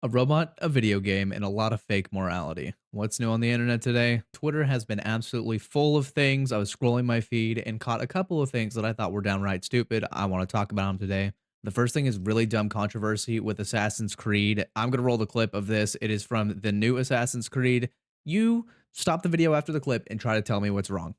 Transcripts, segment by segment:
A robot, a video game, and a lot of fake morality. What's new on the internet today? Twitter has been absolutely full of things. I was scrolling my feed and caught a couple of things that I thought were downright stupid. I want to talk about them today. The first thing is really dumb controversy with Assassin's Creed. I'm going to roll the clip of this. It is from the new Assassin's Creed. You stop the video after the clip and try to tell me what's wrong.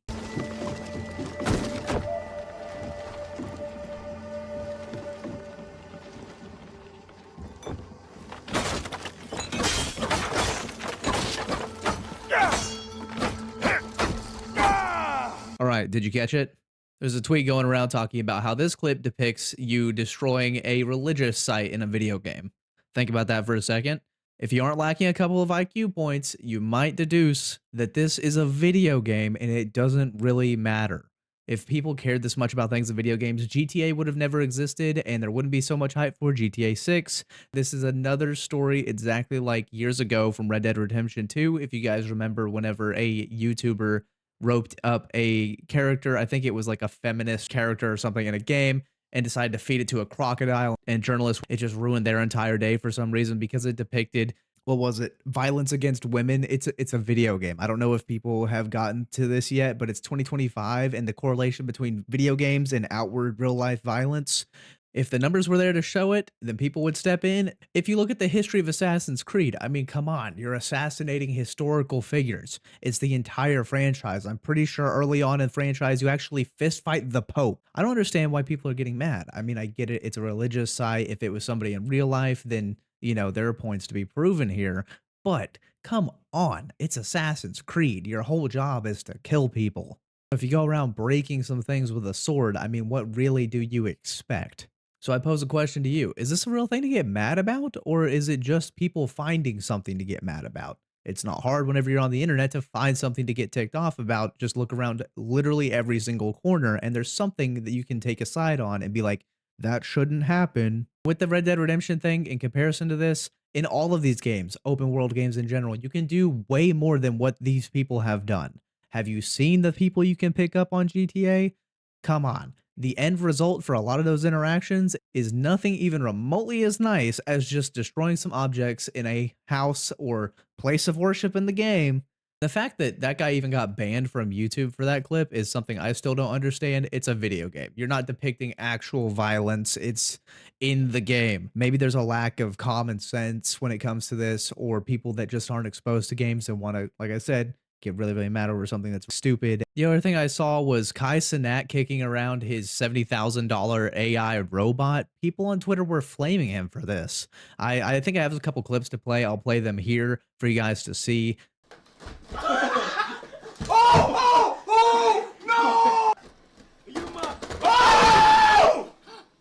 All right, did you catch it? There's a tweet going around talking about how this clip depicts you destroying a religious site in a video game. Think about that for a second. If you aren't lacking a couple of IQ points, you might deduce that this is a video game and it doesn't really matter. If people cared this much about things in video games, GTA would have never existed and there wouldn't be so much hype for GTA 6. This is another story exactly like years ago from Red Dead Redemption 2. If you guys remember, whenever a YouTuber roped up a character. I think it was like a feminist character or something in a game and decided to feed it to a crocodile. And journalists, it just ruined their entire day for some reason because it depicted, what was it? Violence against women. It's a video game. I don't know if people have gotten to this yet, but it's 2025 and the correlation between video games and outward real life violence. If the numbers were there to show it, then people would step in. If you look at the history of Assassin's Creed, I mean, come on, you're assassinating historical figures. It's the entire franchise. I'm pretty sure early on in franchise, you actually fist fight the Pope. I don't understand why people are getting mad. I mean, I get it. It's a religious site. If it was somebody in real life, then, there are points to be proven here. But come on, it's Assassin's Creed. Your whole job is to kill people. If you go around breaking some things with a sword, I mean, what really do you expect? So I pose a question to you. Is this a real thing to get mad about, or is it just people finding something to get mad about? It's not hard whenever you're on the internet to find something to get ticked off about. Just look around literally every single corner, and there's something that you can take a side on and be like, that shouldn't happen. With the Red Dead Redemption thing, in comparison to this, in all of these games, open world games in general, you can do way more than what these people have done. Have you seen the people you can pick up on GTA? Come on. The end result for a lot of those interactions is nothing even remotely as nice as just destroying some objects in a house or place of worship in the game. The fact that that guy even got banned from YouTube for that clip is something I still don't understand. It's a video game. You're not depicting actual violence. It's in the game. Maybe there's a lack of common sense when it comes to this, or people that just aren't exposed to games and want to, like I said, get really, really mad over something that's stupid. The other thing I saw was Kai Cenat kicking around his $70,000 AI robot. People on Twitter were flaming him for this. I think I have a couple clips to play. I'll play them here for you guys to see.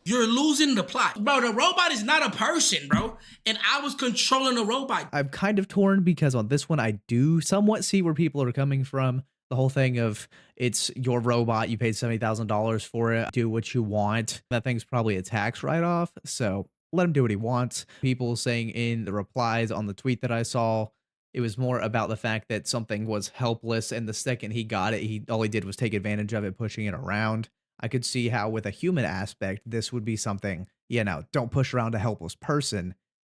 You're losing the plot. Bro, the robot is not a person, bro. And I was controlling the robot. I'm kind of torn because on this one, I do somewhat see where people are coming from. The whole thing of it's your robot, you paid $70,000 for it, do what you want. That thing's probably a tax write-off, so let him do what he wants. People saying in the replies on the tweet that I saw, it was more about the fact that something was helpless, and the second he got it, all he did was take advantage of it, pushing it around. I could see how with a human aspect, this would be something, don't push around a helpless person.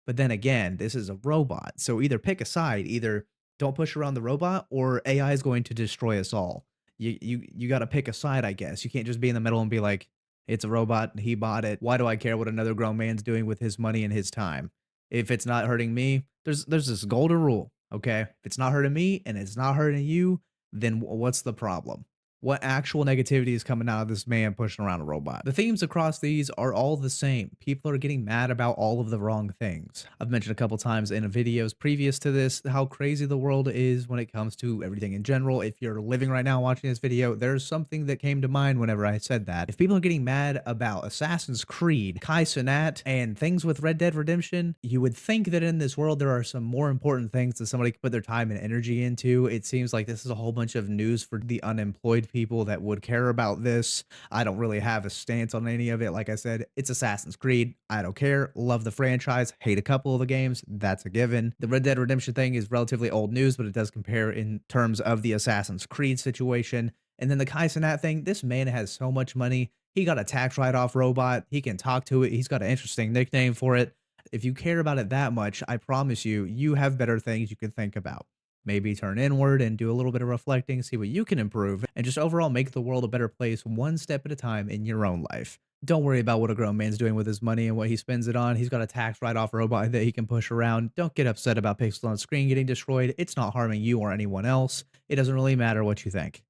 But then again, this is a robot. So either pick a side, either don't push around the robot or AI is going to destroy us all. You got to pick a side, I guess. You can't just be in the middle and be like, it's a robot, he bought it. Why do I care what another grown man's doing with his money and his time? If it's not hurting me, there's this golden rule, okay? If it's not hurting me and it's not hurting you, then what's the problem? What actual negativity is coming out of this man pushing around a robot? The themes across these are all the same. People are getting mad about all of the wrong things. I've mentioned a couple times in videos previous to this how crazy the world is when it comes to everything in general. If you're living right now watching this video, there's something that came to mind whenever I said that. If people are getting mad about Assassin's Creed, Kai Cenat, and things with Red Dead Redemption, you would think that in this world there are some more important things that somebody could put their time and energy into. It seems like this is a whole bunch of news for the unemployed people that would care about this. I don't really have a stance on any of it. Like I said, it's Assassin's Creed. I don't care. Love the franchise. Hate a couple of the games. That's a given. The Red Dead Redemption thing is relatively old news, but it does compare in terms of the Assassin's Creed situation. And then the Kai Cenat thing, this man has so much money. He got a tax write-off robot. He can talk to it. He's got an interesting nickname for it. If you care about it that much, I promise you, you have better things you can think about. Maybe turn inward and do a little bit of reflecting, see what you can improve, and just overall make the world a better place one step at a time in your own life. Don't worry about what a grown man's doing with his money and what he spends it on. He's got a tax write-off robot that he can push around. Don't get upset about pixels on screen getting destroyed. It's not harming you or anyone else. It doesn't really matter what you think.